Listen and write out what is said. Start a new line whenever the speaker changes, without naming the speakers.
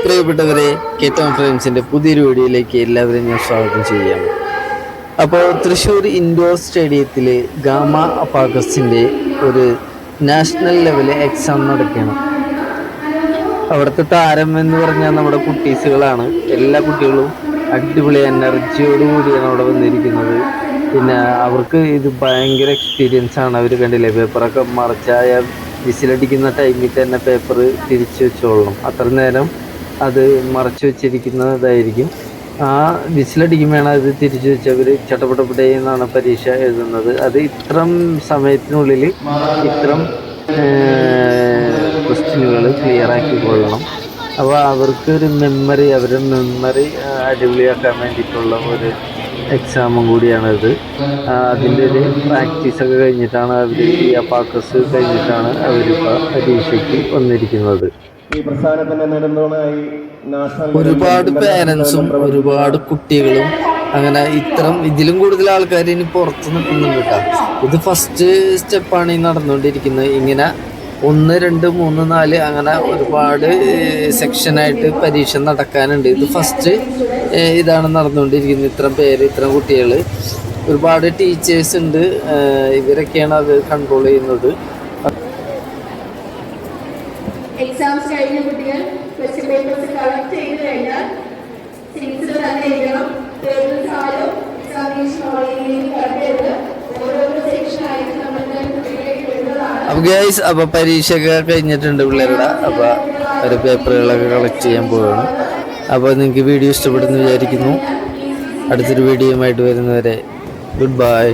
പ്രിയപ്പെട്ടവരെ, കേട്ടോം ഫ്രെയിംസിന്റെ പുതിയൊരു വീഡിയോയിലേക്ക് എല്ലാവരെയും ഞാൻ സ്വാഗതം ചെയ്യാം. അപ്പോൾ തൃശ്ശൂർ ഇൻഡോർ സ്റ്റേഡിയത്തിൽ ഗാമ അബാക്കസിൻ്റെ ഒരു നാഷണൽ ലെവൽ എക്സാം നടക്കുകയാണ്. അവിടുത്തെ താരം എന്ന് പറഞ്ഞാൽ നമ്മുടെ കുട്ടീസുകളാണ്. എല്ലാ കുട്ടികളും അടിപൊളി എനർജിയോടുകൂടിയാണ് അവിടെ വന്നിരിക്കുന്നത്. പിന്നെ അവർക്ക് ഇത് ഭയങ്കര എക്സ്പീരിയൻസ് ആണ്. അവർ കണ്ടില്ലേ, പേപ്പറൊക്കെ മറിച്ചായ വിസിലടിക്കുന്ന ടൈമിൽ തന്നെ പേപ്പർ തിരിച്ചു വെച്ചോളണം. അത്ര നേരം അത് മറച്ചു വെച്ചിരിക്കുന്നതായിരിക്കും. ആ വിസിലടിക്കുമ്പോഴാണ് അത് തിരിച്ചു വെച്ചവർ ചട്ടപ്പെട്ടപ്പെട്ടേ എന്നാണ് പരീക്ഷ എഴുതുന്നത്. അത് ഇത്രം സമയത്തിനുള്ളിൽ ഇത്രം ക്വസ്റ്റ്യനുകൾ ക്ലിയർ ആക്കിക്കൊള്ളണം. അപ്പോൾ അവർക്കൊരു അവരുടെ മെമ്മറി അടിപൊളിയാക്കാൻ വേണ്ടിയിട്ടുള്ള ഒരു എക്സാമും കൂടിയാണിത്. അതിൻ്റെ ഒരു പ്രാക്ടീസൊക്കെ കഴിഞ്ഞിട്ടാണ് അവർ ഈ അബാക്കസ് കഴിഞ്ഞിട്ടാണ് അവരിപ്പോൾ പരീക്ഷയ്ക്ക് വന്നിരിക്കുന്നത്. ഒരുപാട് പേരൻസും ഒരുപാട് കുട്ടികളും അങ്ങനെ ഇതിലും കൂടുതൽ ആൾക്കാർ ഇനി പുറത്ത് നിൽക്കുന്നുണ്ട് കേട്ടോ. ഇത് ഫസ്റ്റ് സ്റ്റെപ്പാണ് ഈ നടന്നുകൊണ്ടിരിക്കുന്നത്. ഇങ്ങനെ 1, 2, 3, 4 അങ്ങനെ ഒരുപാട് സെക്ഷനായിട്ട് പരീക്ഷ നടക്കാനുണ്ട്. ഇത് ഫസ്റ്റ് ഇതാണ് നടന്നുകൊണ്ടിരിക്കുന്നത്. ഇത്രയും കുട്ടികൾ, ഒരുപാട് ടീച്ചേഴ്സ് ഉണ്ട്. ഇവരൊക്കെയാണ് അത് കൺട്രോൾ ചെയ്യുന്നത്.
എക്സാംസ് കഴിഞ്ഞ കുട്ടികൾ ക്വസ്റ്റ്യൻ പേപ്പേഴ്സ് കളക്ട് ചെയ്ത് കഴിഞ്ഞാൽ സീറ്റ്സിൽ തന്നെ ഇരിക്കണം. ടേബിൾ ഹാളും എക്സാമിനേഷൻ ഹാളിലേക്ക് കളക്ട് ചെയ്ത് ഓരോരോ സെക്ഷനായിട്ട് നമ്മളുടെ കുട്ടികളിലേക്ക് വരുന്നതാണ്.
അപ്പോൾ പരീക്ഷയൊക്കെ കഴിഞ്ഞിട്ടുണ്ട് പിള്ളേരുടെ. അപ്പോൾ ഒരു പേപ്പറുകളൊക്കെ കളക്ട് ചെയ്യാൻ പോവുകയാണ്. അപ്പോൾ നിങ്ങൾക്ക് വീഡിയോ ഇഷ്ടപ്പെടുന്നു വിചാരിക്കുന്നു. അടുത്തൊരു വീഡിയോയുമായിട്ട് വരുന്നവരെ ഗുഡ് ബൈ.